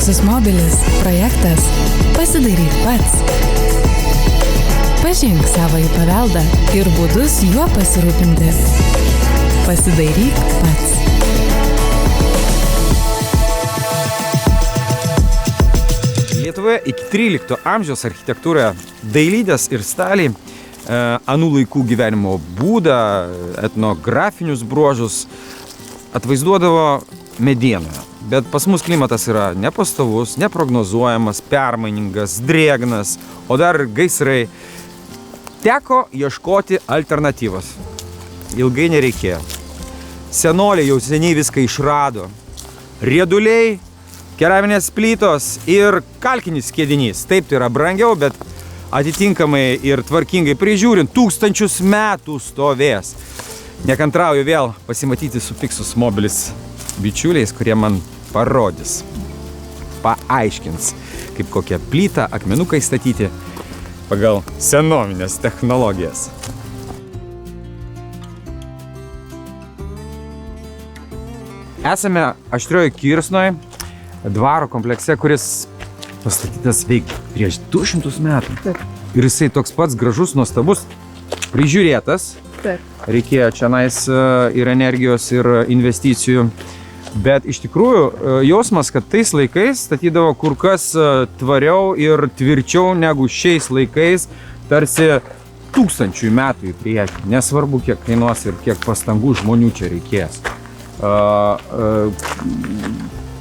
Fixus Mobilis projektas Pasidaryk pats. Pažink savąjį paveldą ir būdus juo pasirūpinti. Pasidaryk pats. Lietuvoje iki 13 amžiaus architektūroje dailidės ir staliai anų laikų gyvenimo būdą, etnografinius bruožus atvaizduodavo medienoje. Bet pas mus klimatas yra nepastovus, neprognozuojamas, permainingas, drėgnas, o dar gaisrai. Teko ieškoti alternatyvos. Ilgai nereikėjo. Senoliai jau seniai viską išrado. Rieduliai, keraminės plytos ir kalkinis skiedinys. Taip, tai yra brangiau, bet atitinkamai ir tvarkingai prižiūrint 1000 metų stovės. Nekantrauju vėl pasimatyti su Fixus Mobilis bičiuliais, kurie man parodys, paaiškins, kaip kokią plytą, akmenukai statyti pagal senovinės technologijas. Esame Aštriojoj Kirsnoj, dvaro komplekse, kuris pastatytas veik prieš 200 metų. Taip. Ir jisai toks pats gražus, nuostabus, prižiūrėtas. Taip. Reikėjo čionais ir energijos, ir investicijų. Bet iš tikrųjų jausmas, kad tais laikais statydavo kur kas tvariau ir tvirčiau negu šiais laikais, tarsi 1000 metų į priekį. Nesvarbu, kiek kainuos ir kiek pastangų žmonių čia reikės.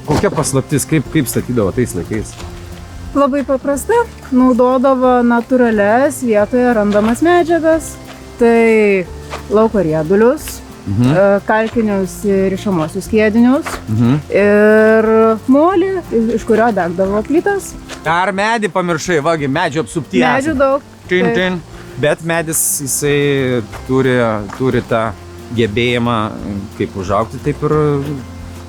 Kokia paslaptis, kaip statydavo tais laikais? Labai paprasta, naudodavo natūralias vietoje randamas medžiagas, tai lauko riedulius, kalkinius rišamosius skiedinius ir molį, iš kurio degdavo plytas. Ar medį pamiršai, vagi, medžio apsuptyje? Medžių daug. Tin. Bet medis, jisai turi tą gebėjimą kaip užaugti, taip ir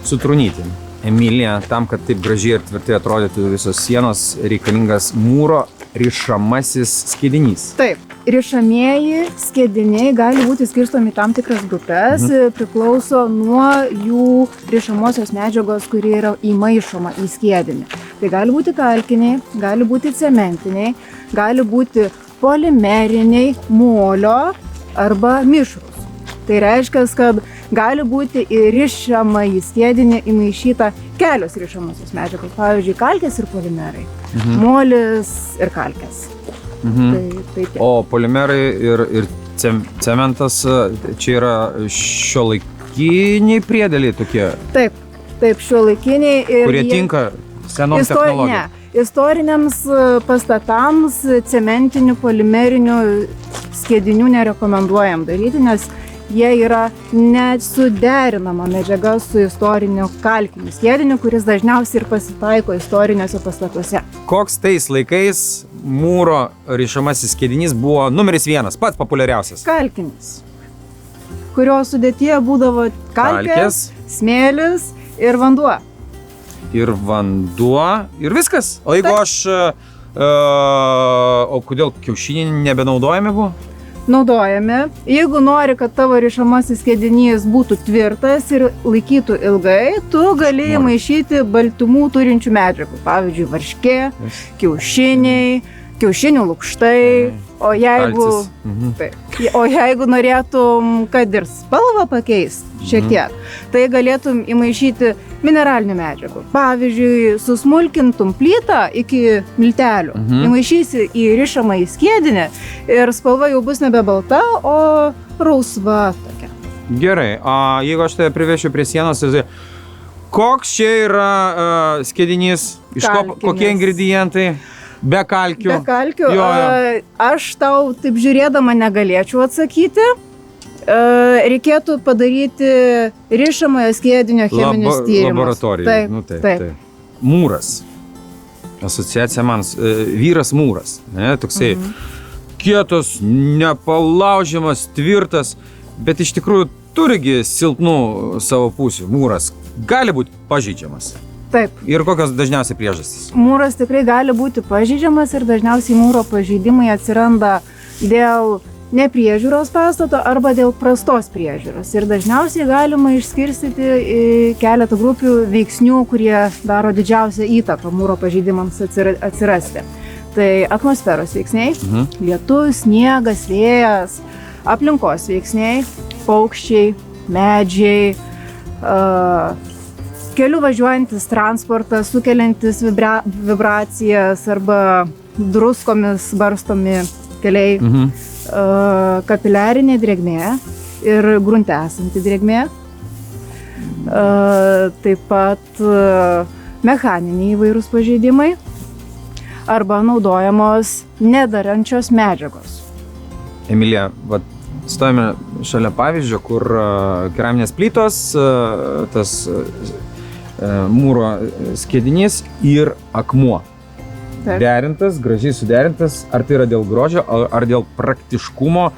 sutrūnyti. Emilija, tam, kad taip gražiai ir tvirtai atrodytų visos sienos, reikalingas mūro rišamasis skiedinys. Taip, rišamieji skiediniai gali būti skirstomi į tam tikras grupės, priklauso nuo jų rišamosios medžiagos, kuri yra įmaišoma į skiedinį. Tai gali būti kalkiniai, gali būti cementiniai, gali būti polimeriniai, molio arba mišrūs. Tai reiškia, kad gali būti į rišamąjį skiedinį įmaišyta kelios rišamosios medžiagos, pavyzdžiui, kalkės ir polimerai, molis ir kalkės. Tai O polimerai ir cementas čia yra šiuolaikiniai priedėliai tokie? Taip, šiuolaikiniai. Kurie tinka senom technologijom? Istoriniams pastatams cementinių, polimerinių skiedinių nerekomenduojam daryti, nes jie yra nesuderinama medžiaga su istoriniu kalkiniu skiediniu, kuris dažniausiai ir pasitaiko istoriniuose pastatuose. Koks tais laikais mūro rišamasis skiedinys buvo numeris 1, pats populiariausias? Kalkinis, kurio sudėtyje būdavo kalkės, smėlis ir vanduo. Ir vanduo, ir viskas. O jeigu aš... O kodėl kiaušiniai nebenaudojami buvo? Naudojame. Jeigu nori, kad tavo rišamasis skiedinys būtų tvirtas ir laikytų ilgai, tu gali įmaišyti baltymų turinčių medžiagų. Pavyzdžiui, varškė, kiaušiniai, kiaušinių lukštai. O jeigu norėtum, kad ir spalvą pakeisti šiek tiek, tai galėtum įmaišyti mineralinių medžiagų. Pavyzdžiui, susmulkintum plytą iki miltelių, įmaišysi į rišamąjį skiedinį ir spalva jau bus nebe balta, o rausva tokia. Gerai, o jeigu aš tai privešiu prie sienos, tai koks čia yra skiedinys, iš kokie ingredientai? Be kalkių. Be kalkių. Aš tau taip žiūrėdama negalėčiau atsakyti. Reikėtų padaryti rišamojo skiedinio cheminius tyrimus. Laboratorijai. Taip. Mūras. Asociacija man. Vyras mūras. Toksai kietas, nepalaužiamas, tvirtas, bet iš tikrųjų turigi silpnų savo pusių. Mūras gali būti pažeidžiamas. Taip. Ir kokios dažniausiai priežastys? Mūras tikrai gali būti pažeidžiamas ir dažniausiai mūro pažeidimai atsiranda dėl nepriežiūros pastato arba dėl prastos priežiūros. Ir dažniausiai galima išskirstyti į keletą grupių veiksnių, kurie daro didžiausią įtaką mūro pažeidimams atsirasti. Tai atmosferos veiksniai, lietus, sniegas, vėjas, aplinkos veiksniai, paukščiai, medžiai, keliu važiuojantis transportas, sukeliantis vibracijas arba druskomis barstomi keliai, kapiliarinė drėgmė ir grunte esanti drėgmė, taip pat mechaniniai įvairūs pažeidimai arba naudojamos nedarančios medžiagos. Emilija, stovime šalia pavyzdžio, kur keraminės plytos, tas mūro skiedinys ir akmuo. Taip. Derintas, gražiai suderintas, ar tai yra dėl grožio, ar dėl praktiškumo,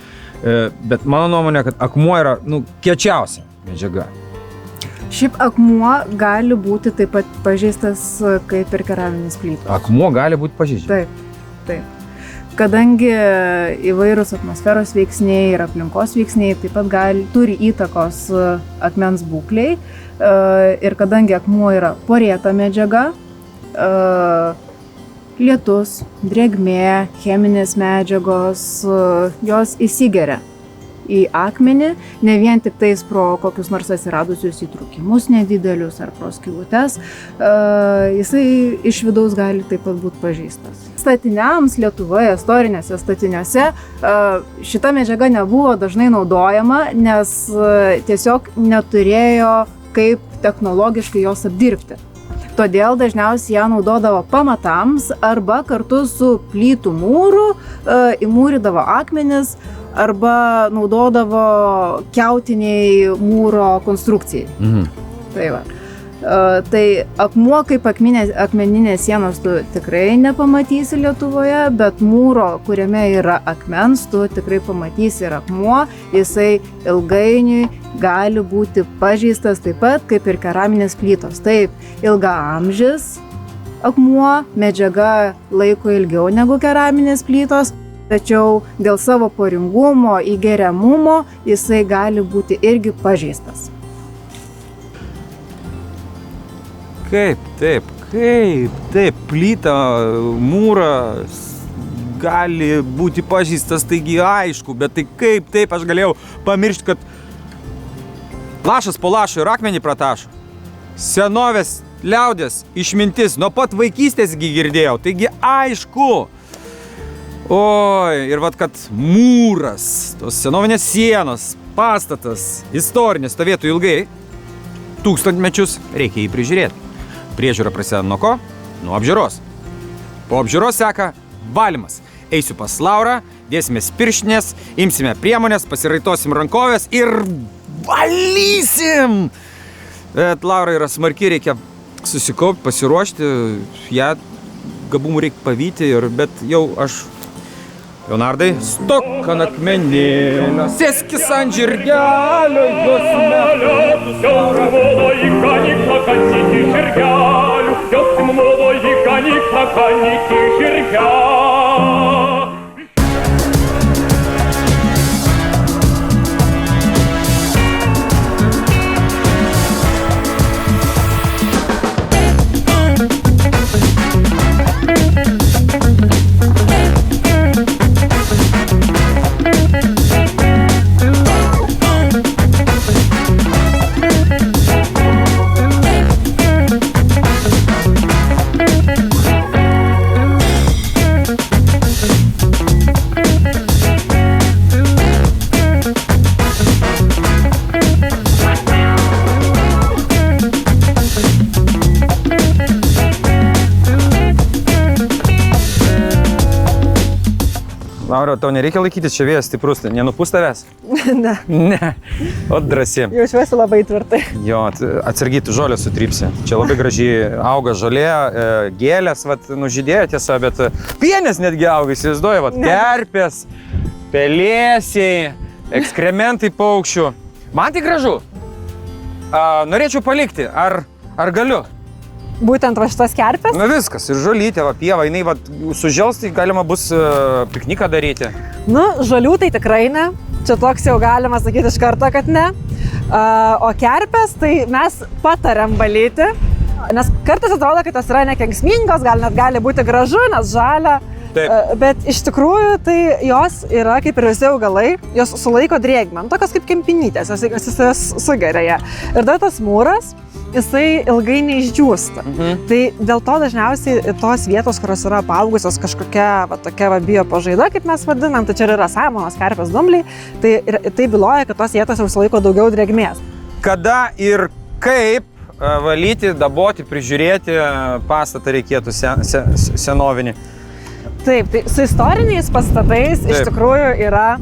bet mano nuomonė, kad akmuo yra, kiečiausia medžiaga. Šiaip akmuo gali būti taip pat pažeistas kaip ir keraminis plytos. Akmuo gali būti pažeidžiamas? Taip. Kadangi įvairūs atmosferos veiksniai ir aplinkos veiksniai taip pat turi įtakos akmens būkliai ir kadangi akmuo yra porėta medžiaga, lietus, drėgmė, cheminės medžiagos, jos įsigeria į akmenį, ne vien tik tais pro kokius nors atsiradusius įtrūkimus nedidelius ar pro skylutes, jisai iš vidaus gali taip pat būti pažeistas. Statiniams Lietuvoje, istorinėse statiniuose, šita medžiaga nebuvo dažnai naudojama, nes tiesiog neturėjo kaip technologiškai jos apdirbti. Todėl dažniausiai ją naudodavo pamatams arba kartu su plytų mūru įmūrydavo akmenis arba naudodavo kiautiniai mūro konstrukcijai. Tai va. Tai akmuo kaip akmeninės sienos tu tikrai nepamatysi Lietuvoje, bet mūro, kuriame yra akmens, tu tikrai pamatysi ir akmuo, jisai ilgainiui gali būti pažeistas taip pat kaip ir keraminės plytos. Taip, ilgaamžis akmuo, medžiaga laiko ilgiau negu keraminės plytos, tačiau dėl savo poringumo, įgeriamumo jisai gali būti irgi pažeistas. Taip, plyta, mūras gali būti pažeistas, taigi aišku, bet tai kaip taip aš galėjau pamiršti, kad lašas po lašo ir akmenį pratašo. Senovės liaudės išmintis, nuo pat vaikystės girdėjau, taigi aišku. Oi, ir kad mūras, tos senovinės sienos, pastatas, istorinės stovėtų ilgai, tūkstantmečius, reikia jį prižiūrėti. Priežiūra prasideda nuo ko? Nuo apžiūros. Po apžiūros seka valymas. Eisiu pas Laurą, dėsimės pirštinės, imsime priemonės, pasiraitosim rankovės ir valysim! Bet Laura yra smarki, reikia susikaupti, pasiruošti, ją gabumų reikia pavyti, bet jau aš... Leonardai, stok ant akmenėlio, sėskis ant žirgelio, jos metu. Siaurą modo į kaniką, kansyti žirgelių, jos modo į kaniką, kansyti žirgelių. Laura, tau nereikia laikytis, čia vėjas stiprus, nenupūs tavęs? Ne. Ne, o drąsi. Jaučiuosi labai tvirtai. Jo, atsargiai tu žolę sutrypsi. Čia labai gražiai auga žolė, gėlės, nužydėjo tiesa, bet pienės netgi auga, įsivaizduoju, kerpės, pelėsiai, ekskrementai paukščių. Man tai gražu. Norėčiau palikti, ar galiu? būtent va šitas kerpės. Nu viskas, ir žolytė, va, pieva, jinai va, sužels, tai galima bus pikniką daryti. Nu, žolių tai tikrai ne. Čia toks jau galima sakyti iš karto, kad ne. O kerpės, tai mes patariam valyti, nes kartais atrodo, kad tas yra nekenksmingos, gali būti gražu, nes žalia. Taip. Bet iš tikrųjų tai jos yra kaip ir visi augalai, jos sulaiko drėgmę, tokios kaip kempinytės, jos sugeria ją. Ir dar tas mūras, jisai ilgai neišdžiūsta. Tai dėl to dažniausiai tos vietos, kurios yra apaugusios kažkokia va, tokia va, biopažaida, kaip mes vadinam, tai čia yra samanos, kerpės, dumbliai, tai byloja, kad tos vietos užsilaiko daugiau drėgmės. Kada ir kaip valyti, daboti, prižiūrėti pastatą reikėtų senovinį? Taip, tai su istoriniais pastatais iš tikrųjų yra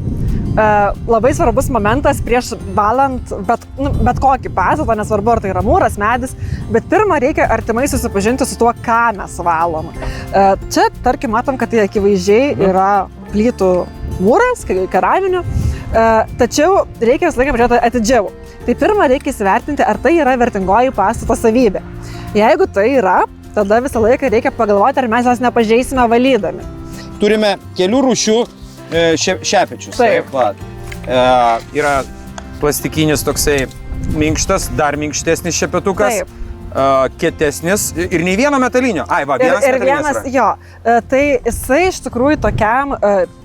labai svarbus momentas prieš valant bet kokį pastatą, nesvarbu ar tai yra mūras, medis, bet pirmą reikia artimai susipažinti su tuo, ką mes valom. Čia, tarkim, matom, kad tai akivaizdžiai yra plytų mūras, keraminių, tačiau reikia visą laiką pažiūrėti atidžiau. Tai pirmą reikia įsivertinti, ar tai yra vertingoji pastato savybė. Jeigu tai yra, tada visą laiką reikia pagalvoti, ar mes jos nepažeisime valydami. Turime kelių rūšių šepečius. Taip. Yra plastikinis toksai minkštas, dar minkštesnis šepetukas. Taip. Kietesnis ir nei vieno metalinio. Ai, va, vienas metalinis yra. Jo, tai jisai iš tikrųjų tokiam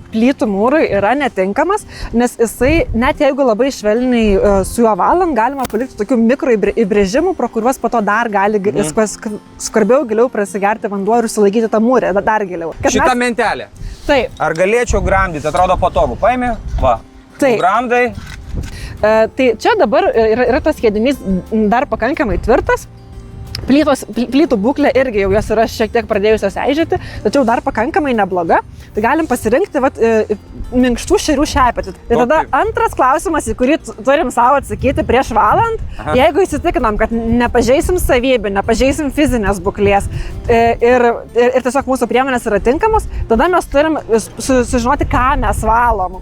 plytų mūrui yra netinkamas, nes jisai, net jeigu labai švelniai su juo valant, galima palikti tokių mikroįbrėžimų, pro kuriuos po to dar gali skarbiau giliau prasigerti vanduo ir užsilaikyti tą mūrę, dar giliau. Šitą mentelę. Taip. Ar galėčiau gramdyti? Atrodo patogu. Paimi, va. Taip. Gramdai. Tai čia dabar yra tas skiedinys dar pakankamai tvirtas. Plytų būklė irgi jau jos yra šiek tiek pradėjusios eižėti, tačiau dar pakankamai nebloga. Tai galim pasirinkti minkštų šerių šepetį. Tai tada antras klausimas, į kurį turim savo atsakyti prieš valant, jeigu įsitikinam, kad nepažeisim savybių, nepažeisim fizinės būklės ir tiesiog mūsų priemonės yra tinkamos, tada mes turim sužinoti, ką mes valom.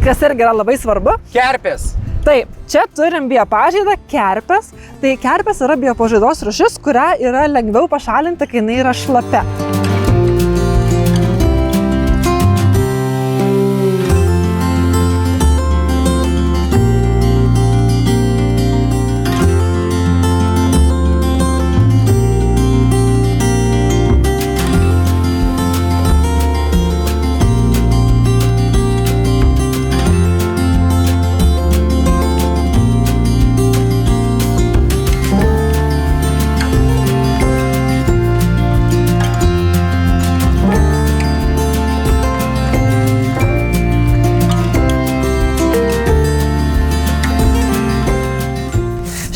Kas irgi yra labai svarbu. Kerpės. Taip, čia turim biopažaidą, kerpės. Tai kerpės yra biopažaidos rūšis, kurią yra lengviau pašalinti, kai jinai yra šlapia.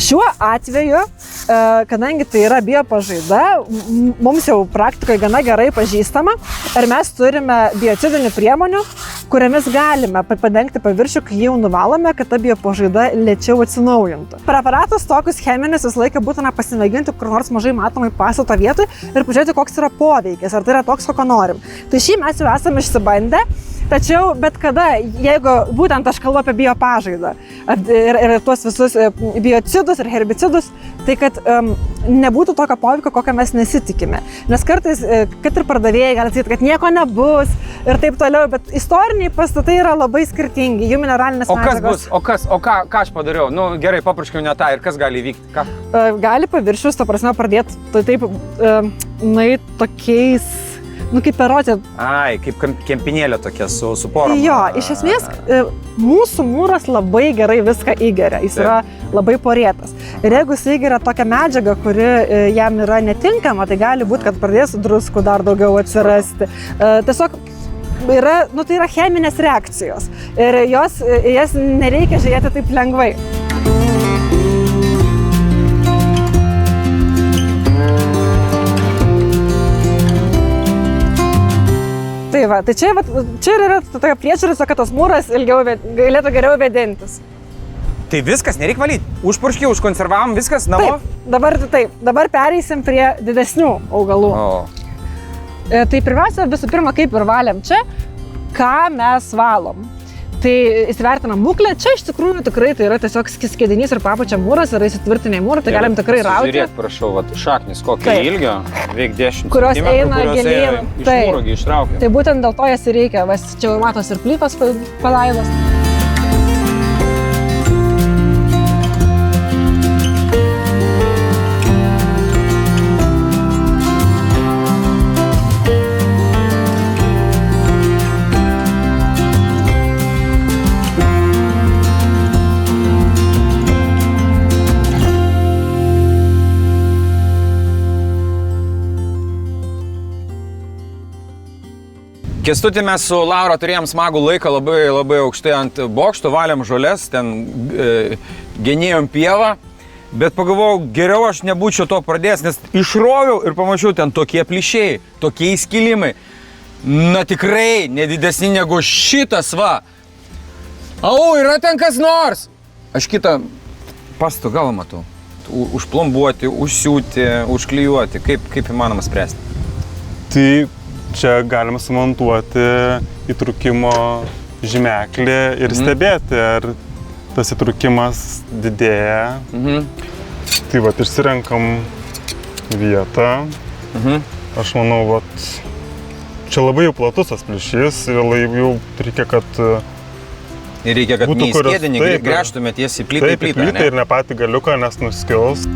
Šiuo atveju, kadangi tai yra biopažaida, mums jau praktikoje gana gerai pažįstama ir mes turime biocidinių priemonių, kuriamis galime padengti paviršių, kai jau nuvalome, kad ta biopažaida lėčiau atsinaujintų. Preparatus tokius cheminius visą laiką būtina pasimėginti kur nors mažai matomai pastato vietoj ir pažiūrėti, koks yra poveikis, ar tai yra toks, kokio norim. Tai šį mes jau esame išsibandę. Tačiau bet kada, jeigu būtent aš kalbu apie biopažaidą ir tuos visus biocidus ir herbicidus, tai kad nebūtų tokio poveikio, kokio mes nesitikime. Nes kartais, kad ir pardavėjai gali sakyti, kad nieko nebus ir taip toliau, bet istoriniai pastatai yra labai skirtingi, jų mineralinės medžiagos. O ką aš padariau? Nu, gerai, papraškiau ne tą ir kas gali įvykti? Ką? Gali paviršius, ta prasme, pradėti taip, tokiais... kaip erozija. Ai, kaip kempinėlė tokia su porom. Jo, iš esmės, mūsų mūras labai gerai viską įgeria, jis yra labai porėtas. Ir jeigu jis įgeria tokią medžiagą, kuri jam yra netinkama, tai gali būti, kad pradės druskų dar daugiau atsirasti. Tiesiog tai yra cheminės reakcijos ir jas nereikia žiūrėti taip lengvai. Tai čia yra tokia priežiūra, kad tas mūras galėtų geriau vėdintis. Tai viskas, nereikia valyti. Užpurškį, užkonservavom, viskas, namo? Dabar pereisim prie didesnių augalų. Tai pirmiausia, visų pirma, kaip ir valėm čia, ką mes valom. Tai įsivertinam būklę, čia iš tikrųjų tikrai tai yra tiesiog skiedinys ir papučia mūras, yra įsitvirtiniai mūrai, tai galim tikrai rauti. Žiūrėk, prašau, vat, šaknis kokio Taip. ilgio, veik 10 Kurios centimetrų, eina kurios gilyn. iš Taip. mūro ištraukia. Tai būtent dėl to jas ir reikia, vas čia jau matos ir plytos palaidos. Kęstutį mes su Laura turėjom smagų laiką labai aukštai ant bokšto, valėm žolės, ten genėjom pievą, bet pagalvojau, geriau aš nebūčiau to pradėjęs, nes išroviau ir pamačiau ten tokie plyšiai, tokie įskilimai. Na tikrai, nedidesni negu šitas va. Au, yra ten kas nors. Aš kitą pasto galą matau. Užplombuoti, užsiūti, užklijuoti, kaip įmanoma spręsti. Tai čia galima sumontuoti įtrūkimo žymeklį ir stebėti, ar tas įtrūkimas didėja. Tai vat išsirenkam vietą. Aš manau, vat čia labai jau platus tas plyšys ir jau reikia, kad Ir reikia, kad neįskėdinį gręžtume tiesiai plytą į plytą, ne? Ir ne patį galiuką, nes nuskils.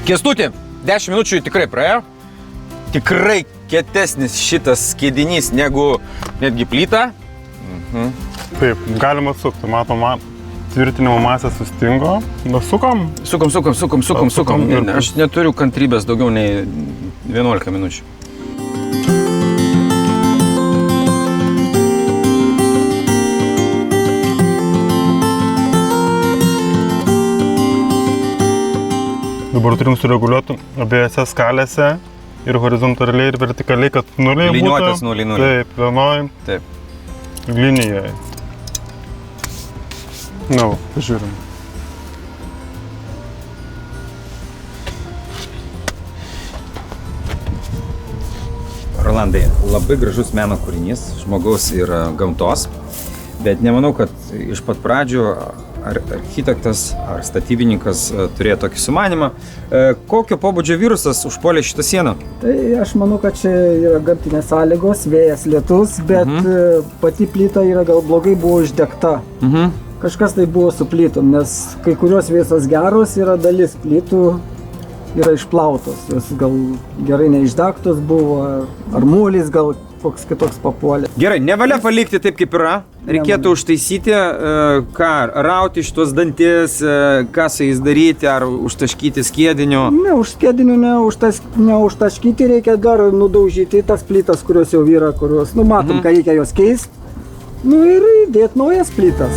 Kęstuti, 10 minučių tikrai praėjo. Tikrai kietesnis šitas skiedinys negu netgi plyta. Taip, galima atsukti. Matom, tvirtinimo masė sustingo. Sukom? Sukom. Aš neturiu kantrybės daugiau nei 11 minučių. Dabar turim sureguliuoti abiejose skalėse ir horizontaliai ir vertikaliai, kad nuliai būtų. Liniuotas nuliai. Taip, vienoj linijoje. Na, pažiūrim. Rolandai, labai gražus meno kūrinys, žmogaus ir gamtos, bet nemanau, kad iš pat pradžių ar architektas, ar statybininkas turėjo tokį sumanimą. Kokio pobūdžio virusas užpuolė šitą sieną? Tai aš manau, kad čia yra gamtinės sąlygos, vėjas, lietus, bet pati plyta yra gal blogai buvo uždegta. Kažkas tai buvo su plytom, nes kai kurios visos geros yra dalis plytų yra išplautos. Jos gal gerai neišdegtos buvo, ar molis gal koks kitoks papuolė. Gerai, nevalia palikti taip, kaip yra. Reikėtų užtaisyti, ką, rauti šitos dantis, ką su jais daryti, ar užtaškyti skiediniu. Ne, už skiediniu neužtaškyti, reikia dar nudaužyti tas plytas, kurios jau yra, kurios, matom, ką reikia jos keisti. Ir įdėti naujas plytas.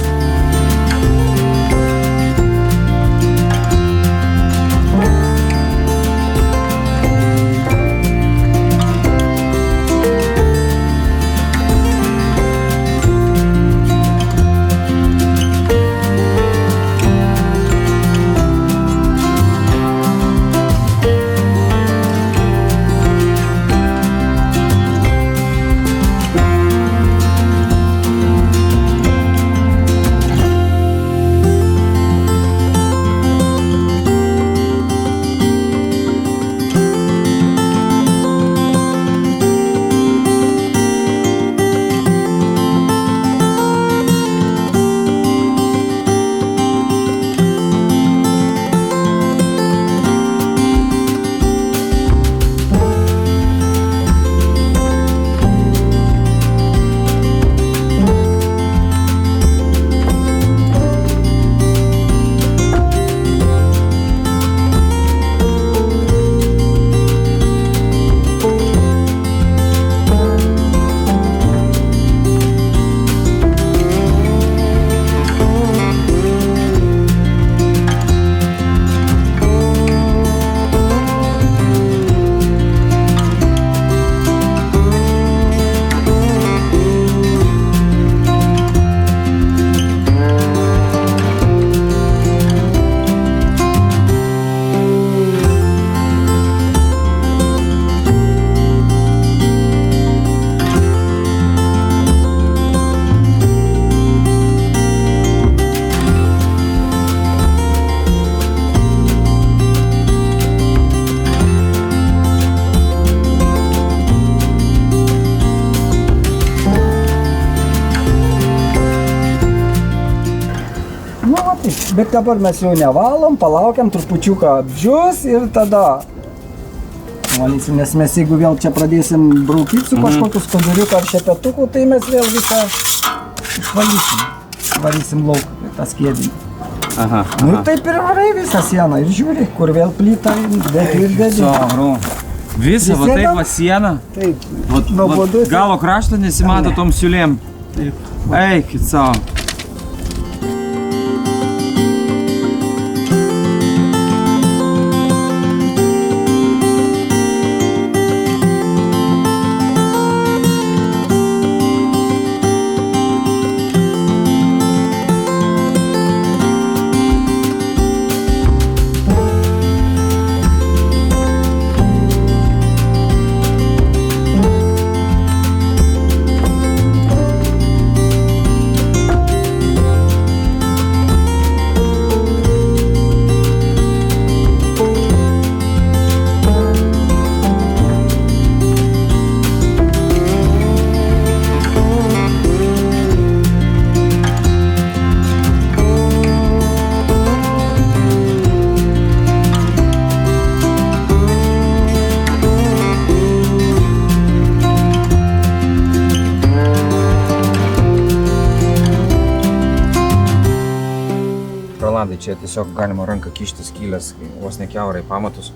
Bet dabar mes jau nevalom, palaukiam, trupučiuką apdžius ir tada valysim, nes mes jeigu vėl čia pradėsim braukyti su kažkokiu skuduriuku ar šepetuku, tai mes vėl visą išvalysim. Varysim lauk tą skiedinį. Aha. Nu ir taip ir varai visą sieną ir žiūri, kur vėl plyta, bet ir dedi. Visa, va taip va siena. Taip, Vat nuobodus. galo krašto nesimato tom siūlėm. Eikit savo. Rolandai, čia tiesiog galima ranką kišti skylės, vos ne kiaurai pamatus.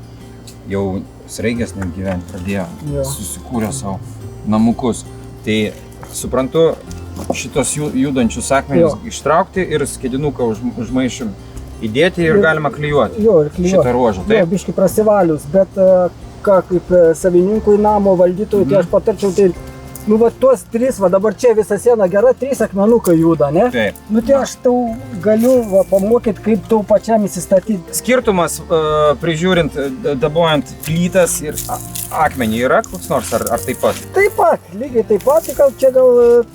Jau sraigės net gyventi pradėjo, susikūrė savo namukus. Tai suprantu, šitos judančius akmenis ištraukti ir skėdinuką užmaišim įdėti ir galima klijuoti. Jo, ir klijuoti. Šitą ruožą, taip? Jo, biški prasivalius, bet ką kaip savininkui namo valdytojui, tai aš patarčiau, tai nu va tuos tris, va dabar čia visa siena gera, 3 akmenukai juda, ne? Taip. Nu tai aš tau galiu va, pamokyti, kaip tau pačiam įsistatyti. Skirtumas prižiūrint, dabojant plytas ir akmenį yra koks nors, ar taip pat? Taip pat, lygiai taip pat, tik čia gal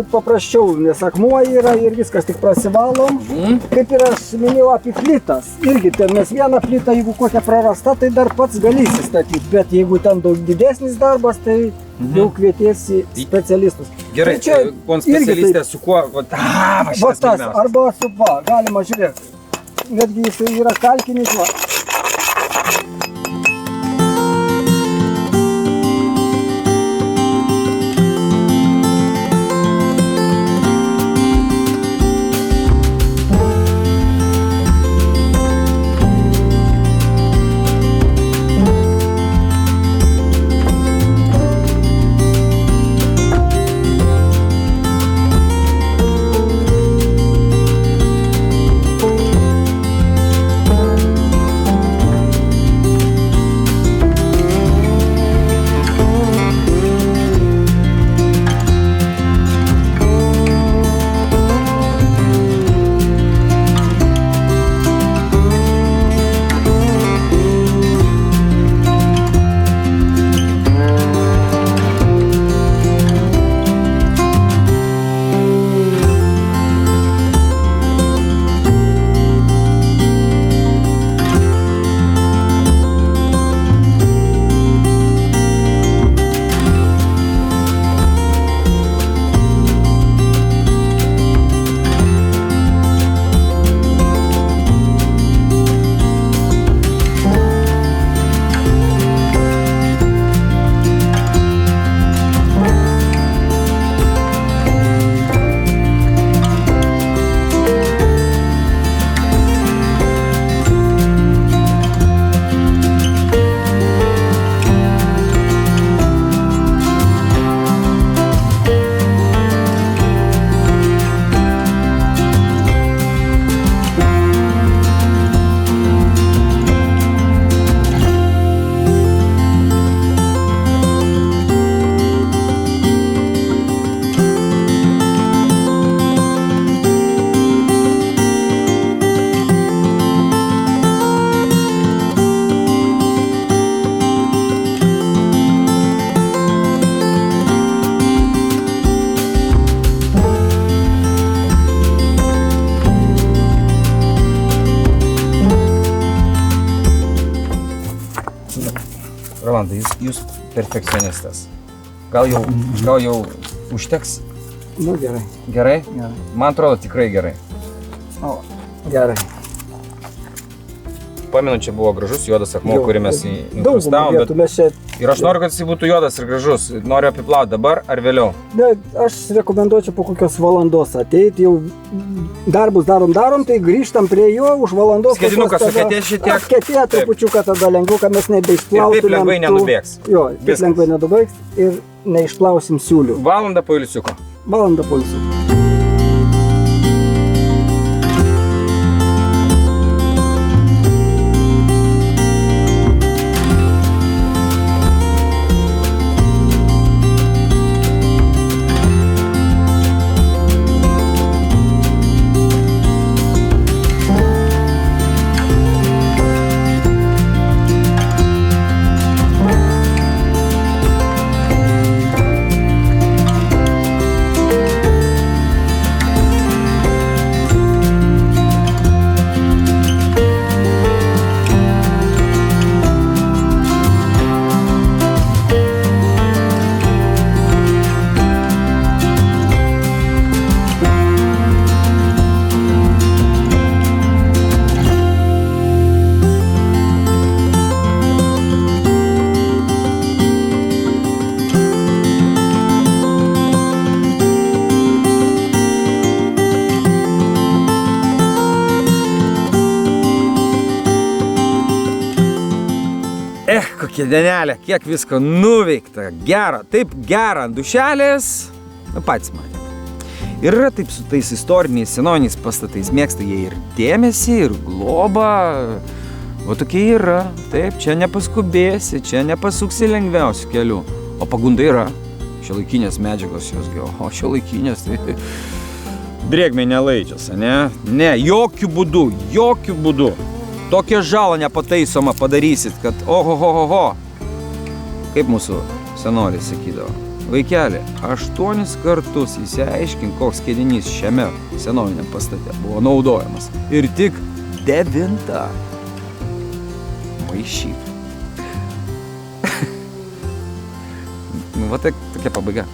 paprasčiau, nes akmuo yra ir viskas tik prasivalom. Kaip ir aš minėjau apie plytas, irgi ten, nes vieną plytą, jeigu kokia prarasta, tai dar pats gali įsistatyti, bet jeigu ten daug didesnis darbas, tai jau kvietiesi specialistus. Gerai, tai pon specialistė su kuo? Va tas, arba su va, galima žiūrėti. Netgi jis yra kalkinis, va. Rolandai, jūs perfekcionistas. Gal jau užteks? Nu gerai. Gerai? Gerai. Man atrodo tikrai gerai. O, Gerai. Pamenu, čia buvo gražus juodas akmuo, Jo, kurį mes daugumą inkrustavom, vietų mes čia, ir aš noriu, kad jis būtų juodas ir gražus. Noriu apiplauti dabar ar vėliau. ne, aš rekomenduočiau po kokios valandos ateiti, jau darbus darom, tai grįžtam prie jo už valandos. Skedinukas sukietės šiek tiek. Apkietėja trupučiuką tada lengviau, kad mes Ir nebeišplautumėm. taip lengvai nenubėgs. Jo, taip Viskas. lengvai nedubaigs ir neišplausim siūlių. Valandą pailsiuko. Valandą polsiu. Kokia dienelė, kiek visko nuveikta, gera, taip gera ant dušelės, patys matėte. Ir yra taip su tais istoriniais, senoniais pastatais, mėgsta jie ir dėmesį, ir globą, o tokie yra, taip, čia nepaskubėsi, čia nepasuksi lengviausių kelių, o pagunda yra, šiuolaikinės medžiagos jos, o šiuolaikinės, tai drėgmė nelaidžias, ne? Ne, jokių būdų. Tokią žalą nepataisomą padarysit, kad ohohoho. Kaip mūsų senoliai sakydavo. Vaikeli, 8 kartus įsiaiškink, koks skiedinys šiame senoviniam pastate buvo naudojamas. Ir tik 9 maišyk. Va tokia pabaiga.